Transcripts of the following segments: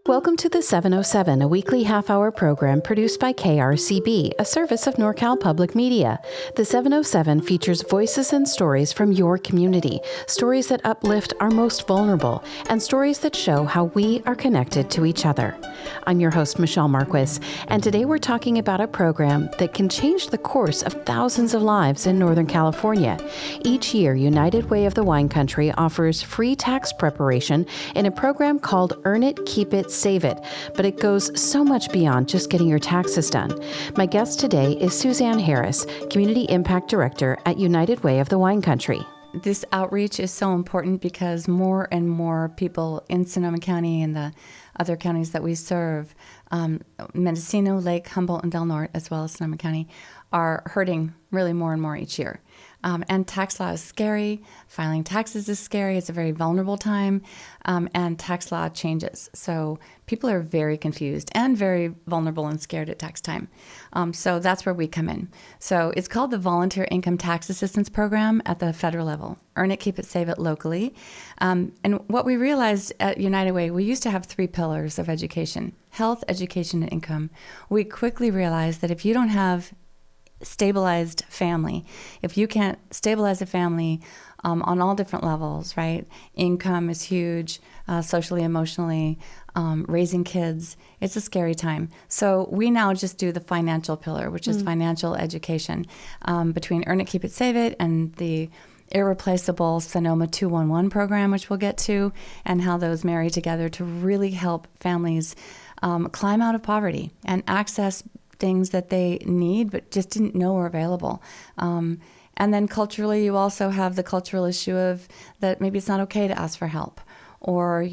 Welcome to the 707, a weekly half-hour program produced by KRCB, a service of NorCal Public Media. The 707 features voices and stories from your community, stories that uplift our most vulnerable, and stories that show how we are connected to each other. I'm your host, Michelle Marques, and today we're talking about a program that can change the course of thousands of lives in Northern California. Each year, United Way of the Wine Country offers free tax preparation in a program called Earn It, Keep It, Save It, but it goes so much beyond just getting your taxes done. My guest today is Suzanne Harris, Community Impact Director at United Way of the Wine Country. This outreach is so important because more and more people in Sonoma County and the other counties that we serve, Mendocino, Lake, Humboldt, and Del Norte, as well as Sonoma County, are hurting really more and more each year. And tax law is scary. Filing taxes is scary. It's a very vulnerable time. And tax law changes. So people are very confused and very vulnerable and scared at tax time. So that's where we come in. So it's called the Volunteer Income Tax Assistance Program at the federal level. Earn it, keep it, save it locally. And what we realized at United Way, we used to have 3 pillars of education: health, education, and income. We quickly realized that if you don't have stabilized family, if you can't stabilize a family on all different levels, right? Income is huge, socially, emotionally, raising kids, it's a scary time. So we now just do the financial pillar, which is financial education, between Earn It, Keep It, Save It, and the irreplaceable Sonoma 211 program, which we'll get to, and how those marry together to really help families climb out of poverty and access things that they need but just didn't know were available. And then culturally, you also have the cultural issue of that maybe it's not okay to ask for help. Or,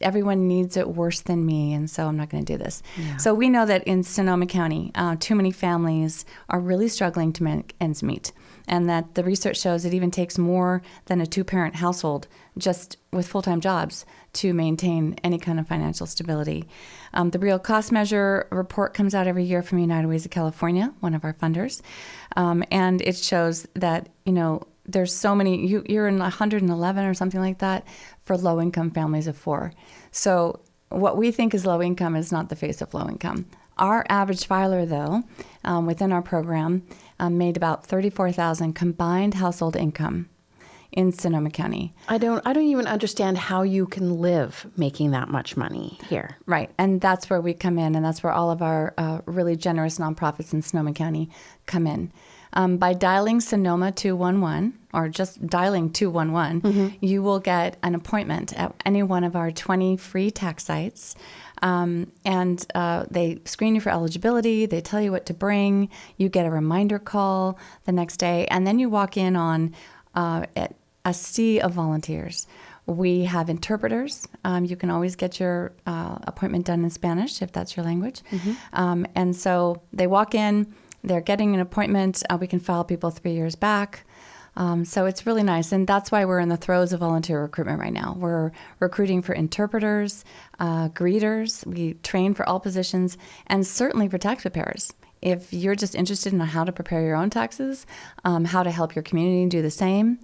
everyone needs it worse than me, and so I'm not going to do this. Yeah. So we know that in Sonoma County, too many families are really struggling to make ends meet, and that the research shows it even takes more than a 2-parent household just with full-time jobs to maintain any kind of financial stability. The Real Cost Measure report comes out every year from United Ways of California, one of our funders, and it shows that, there's so many, you're in 111 or something like that for low-income families of 4. So what we think is low income is not the face of low income. Our average filer, though, within our program, made about $34,000 combined household income in Sonoma County. I don't even understand how you can live making that much money here. Right, and that's where we come in, and that's where all of our really generous nonprofits in Sonoma County come in. By dialing Sonoma 211, or just dialing 211, you will get an appointment at any one of our 20 free tax sites. And they screen you for eligibility. They tell you what to bring. You get a reminder call the next day. And then you walk in on a sea of volunteers. We have interpreters. You can always get your appointment done in Spanish if that's your language. And so they walk in. They're getting an appointment. We can file people 3 years back. So it's really nice. And that's why we're in the throes of volunteer recruitment right now. We're recruiting for interpreters, greeters. We train for all positions, and certainly for tax preparers. If you're just interested in how to prepare your own taxes, how to help your community do the same,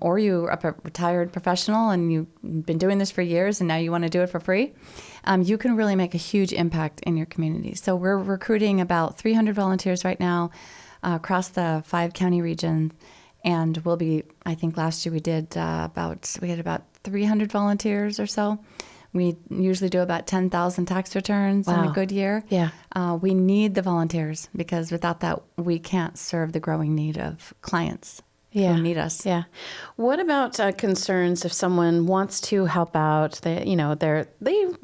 or you're a retired professional and you've been doing this for years and now you want to do it for free, you can really make a huge impact in your community. So we're recruiting about 300 volunteers right now across the 5-county region, and we'll be, I think last year we had about 300 volunteers or so. We usually do about 10,000 tax returns in a good year. Yeah. We need the volunteers because without that, we can't serve the growing need of clients who need us. Yeah. What about concerns if someone wants to help out? They've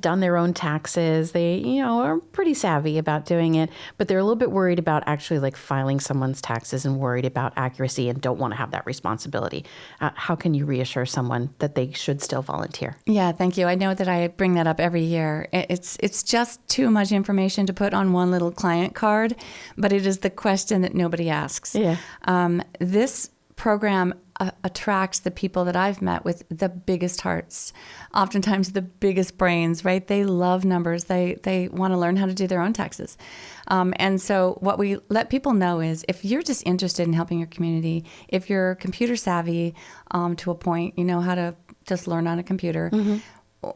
done their own taxes. They are pretty savvy about doing it, but they're a little bit worried about actually filing someone's taxes and worried about accuracy and don't want to have that responsibility. How can you reassure someone that they should still volunteer? Yeah, thank you. I know that I bring that up every year. It's just too much information to put on one little client card, but it is the question that nobody asks. Yeah. This program attracts the people that I've met with the biggest hearts, oftentimes the biggest brains, right? They love numbers. They want to learn how to do their own taxes. And so what we let people know is if you're just interested in helping your community, if you're computer savvy to a point, you know how to just learn on a computer,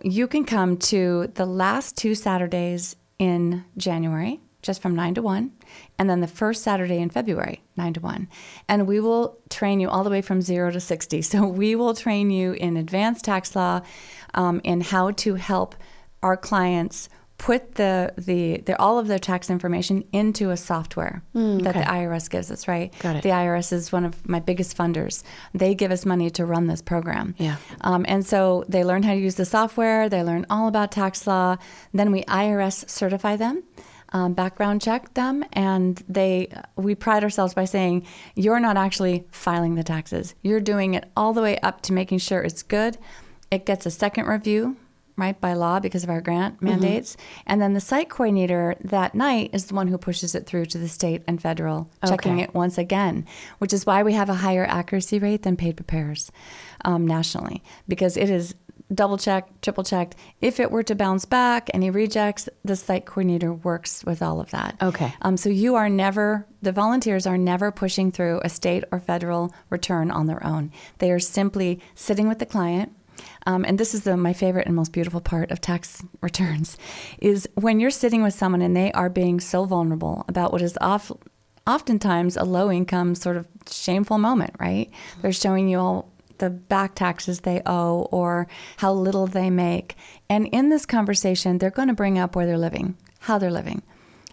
you can come to the last 2 Saturdays in January, just from 9 to 1, and then the first Saturday in February, 9 to 1. And we will train you all the way from 0 to 60. So we will train you in advanced tax law, in how to help our clients put all of their tax information into a software that the IRS gives us, right? Got it. The IRS is one of my biggest funders. They give us money to run this program. Yeah. And so they learn how to use the software. They learn all about tax law. Then we IRS certify them, background check them, and we pride ourselves by saying, you're not actually filing the taxes. You're doing it all the way up to making sure it's good. It gets a second review, right, by law because of our grant mandates. And then the site coordinator that night is the one who pushes it through to the state and federal, checking it once again, which is why we have a higher accuracy rate than paid preparers nationally, because it is double-checked, triple-checked. If it were to bounce back, any rejects, the site coordinator works with all of that. Okay. So the volunteers are never pushing through a state or federal return on their own. They are simply sitting with the client. And this is my favorite and most beautiful part of tax returns, is when you're sitting with someone and they are being so vulnerable about what is oftentimes a low-income sort of shameful moment, right? They're showing you all the back taxes they owe or how little they make. And in this conversation, they're going to bring up where they're living, how they're living,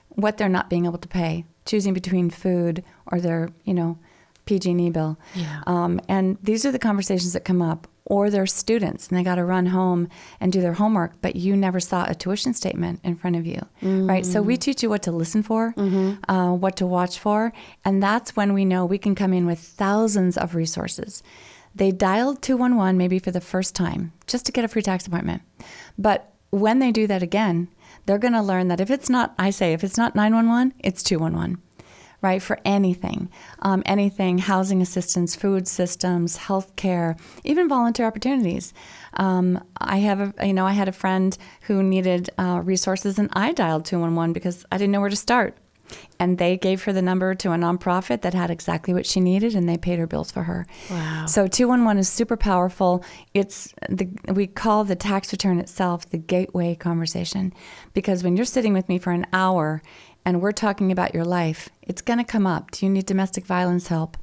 what they're not being able to pay, choosing between food or their, PG&E bill. Yeah. And these are the conversations that come up. Or they're students and they got to run home and do their homework, but you never saw a tuition statement in front of you, right? So we teach you what to listen for, what to watch for, and that's when we know we can come in with thousands of resources. They dialed 211 maybe for the first time just to get a free tax appointment. But when they do that again, they're going to learn that if it's not 911, it's 211. Right, for anything, housing assistance, food systems, healthcare, even volunteer opportunities. I had a friend who needed resources, and I dialed 211 because I didn't know where to start. And they gave her the number to a nonprofit that had exactly what she needed, and they paid her bills for her. Wow. So 211 is super powerful. We call the tax return itself the gateway conversation, because when you're sitting with me for an hour and we're talking about your life, it's going to come up. Do you need domestic violence help?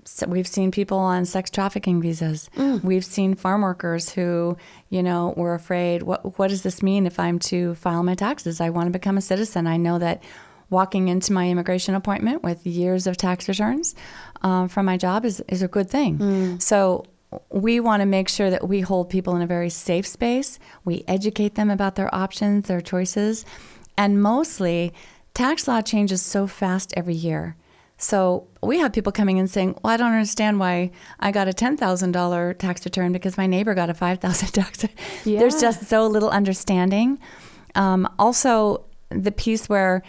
So we've seen people on sex trafficking visas. We've seen farm workers who, were afraid, what does this mean if I'm to file my taxes? I want to become a citizen. I know that walking into my immigration appointment with years of tax returns from my job is a good thing. So we want to make sure that we hold people in a very safe space. We educate them about their options, their choices. And mostly, tax law changes so fast every year. So we have people coming in saying, well, I don't understand why I got a $10,000 tax return because my neighbor got a $5,000 tax return. Yeah. There's just so little understanding. Also, the piece where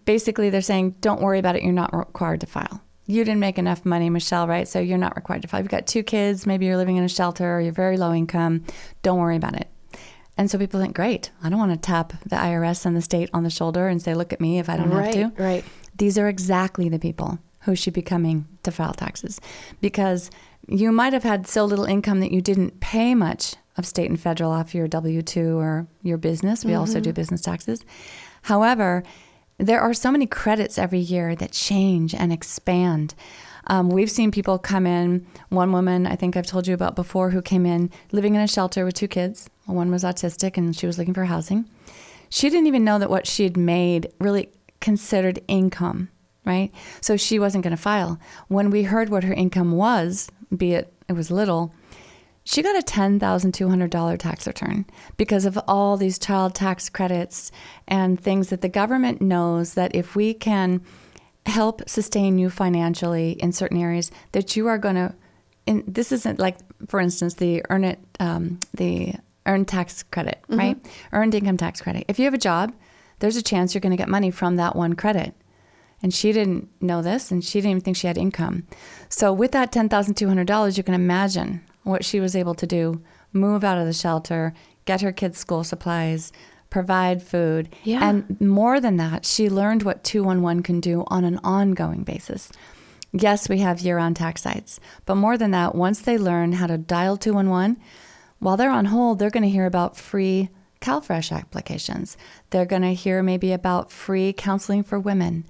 basically they're saying, don't worry about it, you're not required to file. You didn't make enough money, Michelle, right? So you're not required to file. You've got 2 kids, maybe you're living in a shelter, or you're very low income. Don't worry about it. And so people think, great, I don't want to tap the IRS and the state on the shoulder and say, look at me if I don't have to. Right. These are exactly the people who should be coming to file taxes, because you might have had so little income that you didn't pay much of state and federal off your W-2 or your business. We also do business taxes. However, there are so many credits every year that change and expand. We've seen people come in. One woman I think I've told you about before who came in living in a shelter with 2 kids. One was autistic and she was looking for housing. She didn't even know that what she had made really considered income, right? So she wasn't going to file. When we heard what her income was, be it was little, she got a $10,200 tax return because of all these child tax credits and things that the government knows that if we can help sustain you financially in certain areas, that you are going to, and this isn't like, for instance, the earned tax credit, right? Earned income tax credit. If you have a job, there's a chance you're going to get money from that one credit. And she didn't know this, and she didn't even think she had income. So with that $10,200, you can imagine what she was able to do: move out of the shelter, get her kids school supplies, provide food. Yeah. And more than that, she learned what 211 can do on an ongoing basis. Yes, we have year-round tax sites, but more than that, once they learn how to dial 211, While they're on hold, they're going to hear about free CalFresh applications. They're going to hear maybe about free counseling for women.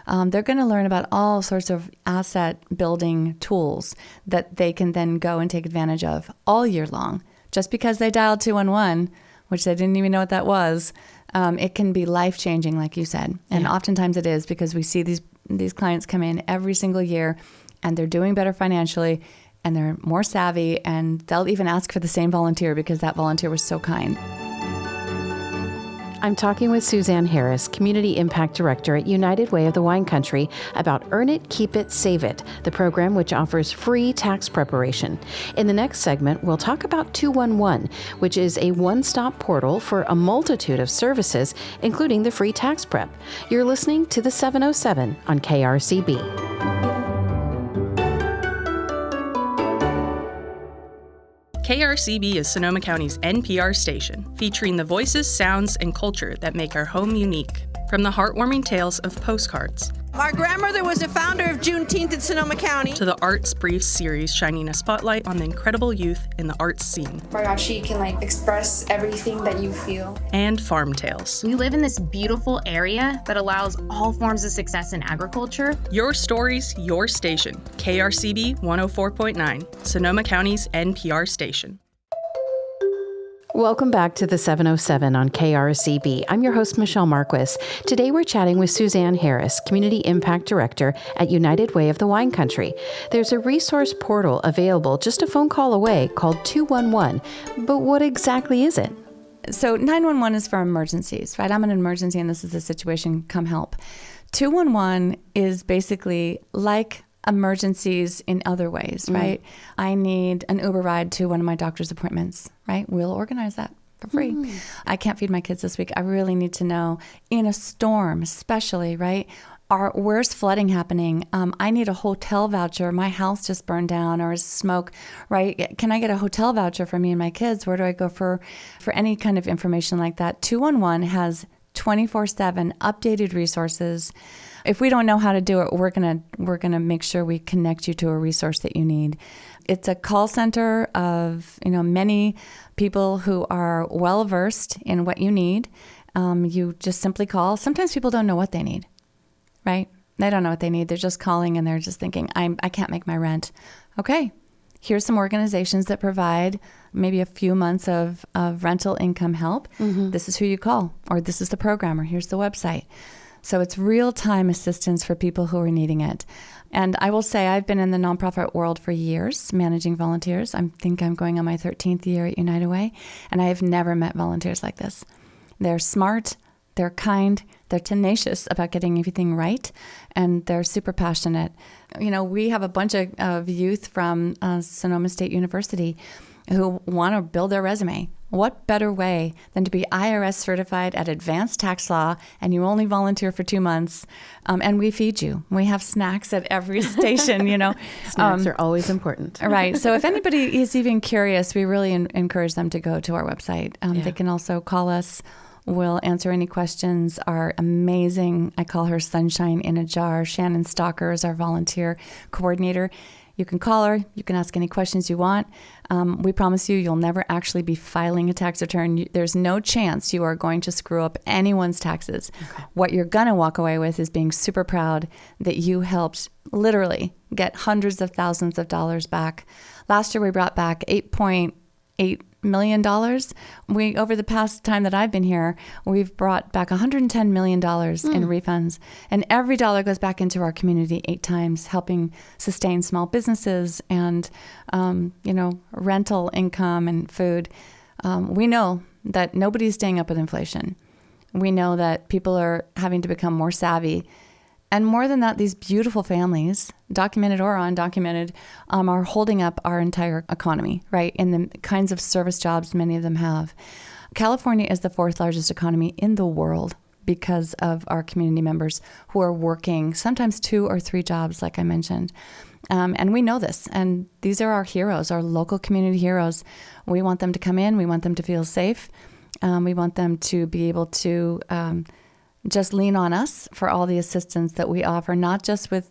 They're going to learn about all sorts of asset building tools that they can then go and take advantage of all year long. Just because they dialed 211, which they didn't even know what that was, it can be life-changing, like you said. And oftentimes it is, because we see these clients come in every single year and they're doing better financially and they're more savvy, and they'll even ask for the same volunteer because that volunteer was so kind. I'm talking with Suzanne Harris, Community Impact Director at United Way of the Wine Country, about Earn It, Keep It, Save It, the program which offers free tax preparation. In the next segment, we'll talk about 211, which is a one-stop portal for a multitude of services, including the free tax prep. You're listening to the 707 on KRCB. KRCB is Sonoma County's NPR station, featuring the voices, sounds, and culture that make our home unique. From the heartwarming tales of postcards, My grandmother was the founder of Juneteenth in Sonoma County. to the Arts Briefs series shining a spotlight on the incredible youth in the arts scene, Oh my gosh, she can express everything that you feel. and farm tales. We live in this beautiful area that allows all forms of success in agriculture. Your stories, your station. KRCB 104.9, Sonoma County's NPR station. Welcome back to the 707 on KRCB. I'm your host, Michelle Marques. Today we're chatting with Suzanne Harris, Community Impact Director at United Way of the Wine Country. There's a resource portal available just a phone call away called 211. But what exactly is it? So 911 is for emergencies, right? I'm in an emergency and this is the situation, come help. 211 is basically like emergencies in other ways, right? I need an Uber ride to one of my doctor's appointments, right? We'll organize that for free. I can't feed my kids this week. I really need to know, in a storm especially, right? Where's flooding happening? I need a hotel voucher. My house just burned down, or is smoke, right? Can I get a hotel voucher for me and my kids? Where do I go for any kind of information like that? 211 has 24/7 updated resources. If we don't know how to do it, we're gonna make sure we connect you to a resource that you need. It's a call center of many people who are well versed in what you need. You just simply call. Sometimes people don't know what they need, right? They don't know what they need. They're just calling and they're just thinking, I can't make my rent. Okay, here's some organizations that provide maybe a few months of rental income help. This is who you call, or this is the program, or here's the website. So it's real-time assistance for people who are needing it. And I will say I've been in the nonprofit world for years, managing volunteers. I think I'm going on my 13th year at United Way, and I have never met volunteers like this. They're smart, they're kind, they're tenacious about getting everything right, and they're super passionate. We have a bunch of youth from Sonoma State University who want to build their resume. What better way than to be IRS certified at advanced tax law, and you only volunteer for 2 months, and we feed you. We have snacks at every station, Snacks are always important. Right. So if anybody is even curious, we really encourage them to go to our website. They can also call us. We'll answer any questions. Our amazing, I call her Sunshine in a Jar, Shannon Stalker is our volunteer coordinator. You can call her. You can ask any questions you want. We promise you'll never actually be filing a tax return. There's no chance you are going to screw up anyone's taxes. Okay. What you're going to walk away with is being super proud that you helped literally get hundreds of thousands of dollars back. Last year, we brought back $8.8 million. Over the past time that I've been here, we've brought back $110 million in refunds. And every dollar goes back into our community 8 times, helping sustain small businesses and, rental income and food. We know that nobody's staying up with inflation. We know that people are having to become more savvy. And more than that, these beautiful families, documented or undocumented, are holding up our entire economy, right? In the kinds of service jobs many of them have. California is the 4th largest economy in the world because of our community members who are working sometimes 2 or 3 jobs, like I mentioned. And we know this. And these are our heroes, our local community heroes. We want them to come in. We want them to feel safe. We want them to be able to just lean on us for all the assistance that we offer, not just with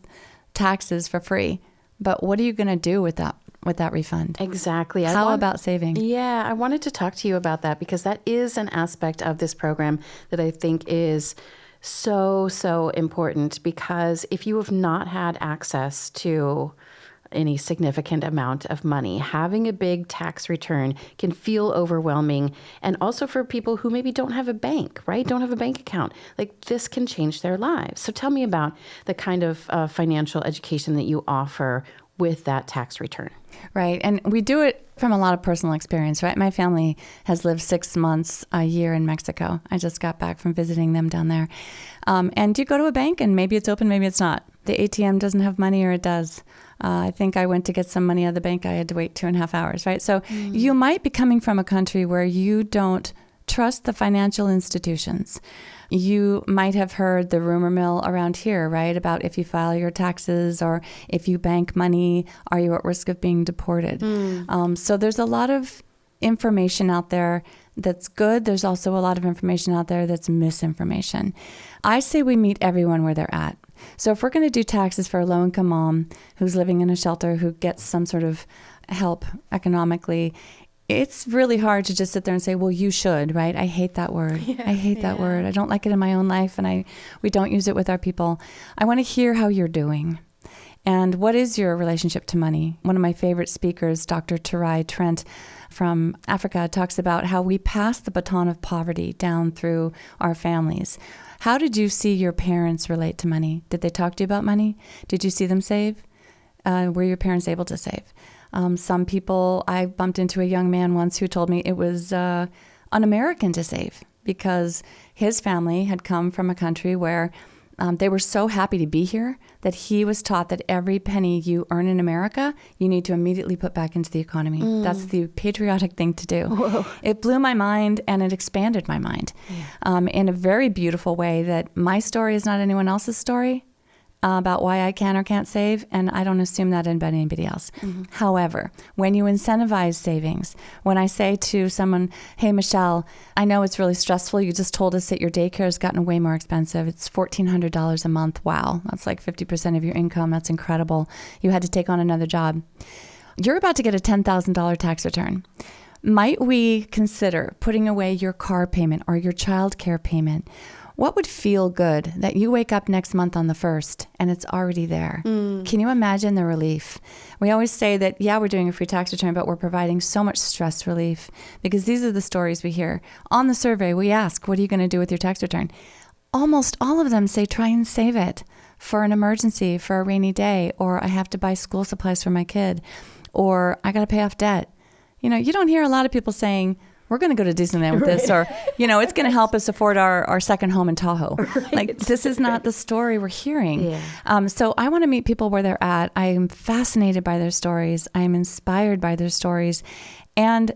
taxes for free, but what are you going to do with that with that refund. Exactly. How about saving? Yeah, I wanted to talk to you about that because that is an aspect of this program that I think is so important, because if you have not had access to any significant amount of money, having a big tax return can feel overwhelming. And also for people who maybe don't have a bank, right? Don't have a bank account. Like, this can change their lives. So tell me about the kind of financial education that you offer with that tax return. Right. And we do it from a lot of personal experience, right? My family has lived 6 months a year in Mexico. I just got back from visiting them down there. And you go to a bank and maybe it's open, maybe it's not. The ATM doesn't have money, or it does. I think I went to get some money out of the bank. I had to wait 2.5 hours, right? So you might be coming from a country where you don't trust the financial institutions. You might have heard the rumor mill around here, right? About if you file your taxes or if you bank money, are you at risk of being deported? So there's a lot of information out there that's good. There's also a lot of information out there that's misinformation. I say we meet everyone where they're at. So if we're going to do taxes for a low-income mom who's living in a shelter who gets some sort of help economically, it's really hard to just sit there and say, well, you should, right? I hate that word. I hate that word. I don't like it in my own life, and we don't use it with our people. I want to hear how you're doing. And what is your relationship to money? One of my favorite speakers, Dr. Tarai Trent from Africa, talks about how we pass the baton of poverty down through our families. How did you see your parents relate to money? Did they talk to you about money? Did you see them save? Were your parents able to save? Some people, I bumped into a young man once who told me it was un-American to save because his family had come from a country where they were so happy to be here that he was taught that every penny you earn in America, you need to immediately put back into the economy. That's the patriotic thing to do. Whoa. It blew my mind and it expanded my mind in a very beautiful way, that my story is not anyone else's story about why I can or can't save, and I don't assume that about anybody else. However, when you incentivize savings, when I say to someone, hey, Michelle, I know it's really stressful. You just told us that your daycare has gotten way more expensive. It's $1,400 a month. Wow, that's like 50% of your income. That's incredible. You had to take on another job. You're about to get a $10,000 tax return. Might we consider putting away your car payment or your child care payment? What would feel good that you wake up next month on the 1st and it's already there? Can you imagine the relief? We always say that, yeah, we're doing a free tax return, but we're providing so much stress relief, because these are the stories we hear. On the survey, we ask, what are you going to do with your tax return? Almost all of them say, try and save it for an emergency, for a rainy day, or I have to buy school supplies for my kid, or I got to pay off debt. You know, you don't hear a lot of people saying, we're going to go to Disneyland with this, or, you know, it's going to help us afford our second home in Tahoe. Right. Like, this is not the story we're hearing. So I want to meet people where they're at. I am fascinated by their stories. I am inspired by their stories. And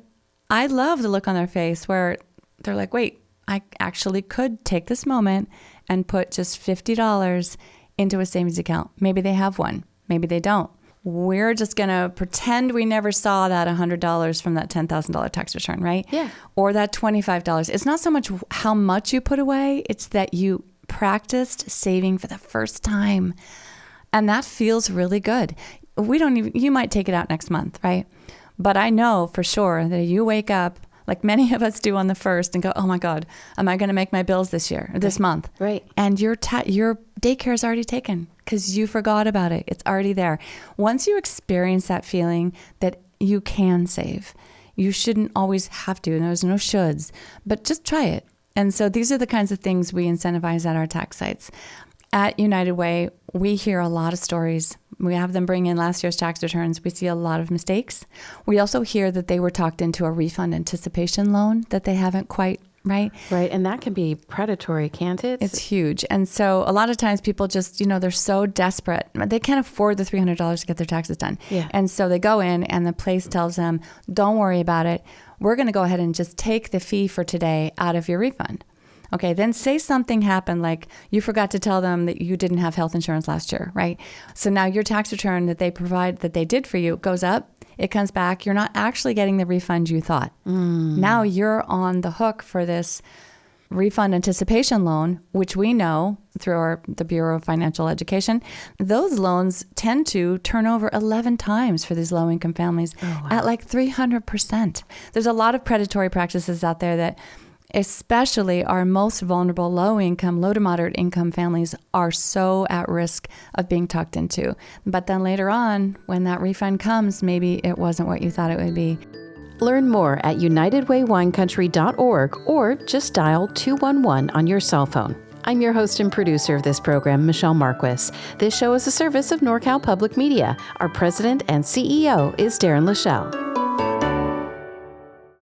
I love the look on their face where they're like, wait, I actually could take this moment and put just $50 into a savings account. Maybe they have one. Maybe they don't. We're just going to pretend we never saw that $100 from that $10,000 tax return, right? Yeah. Or that $25. It's not so much how much you put away, it's that you practiced saving for the first time. And that feels really good. You might take it out next month, right? But I know for sure that you wake up, like many of us do on the 1st, and go, oh my God, am I going to make my bills this year, or this month? Right. And your daycare is already taken because you forgot about it. It's already there. Once you experience that feeling that you can save, you shouldn't always have to, and there's no shoulds, but just try it. And so these are the kinds of things we incentivize at our tax sites. At United Way, we hear a lot of stories. We have them bring in last year's tax returns. We see a lot of mistakes. We also hear that they were talked into a refund anticipation loan that they haven't quite, right? Right, and that can be predatory, can't it? It's huge. And so a lot of times people just, they're so desperate. They can't afford the $300 to get their taxes done. Yeah. And so they go in and the place tells them, don't worry about it. We're going to go ahead and just take the fee for today out of your refund. Okay, then say something happened, like you forgot to tell them that you didn't have health insurance last year, right? So now your tax return that they did for you goes up, it comes back, you're not actually getting the refund you thought. Now you're on the hook for this refund anticipation loan, which we know through the Bureau of Financial Education, those loans tend to turn over 11 times for these low-income families at like 300%. There's a lot of predatory practices out there that especially our most vulnerable low-income, low to moderate income families are so at risk of being tucked into. But then later on, when that refund comes, maybe it wasn't what you thought it would be. Learn more at unitedwaywinecountry.org or just dial 211 on your cell phone. I'm your host and producer of this program, Michelle Marques. This show is a service of NorCal Public Media. Our president and CEO is Darren Lachelle.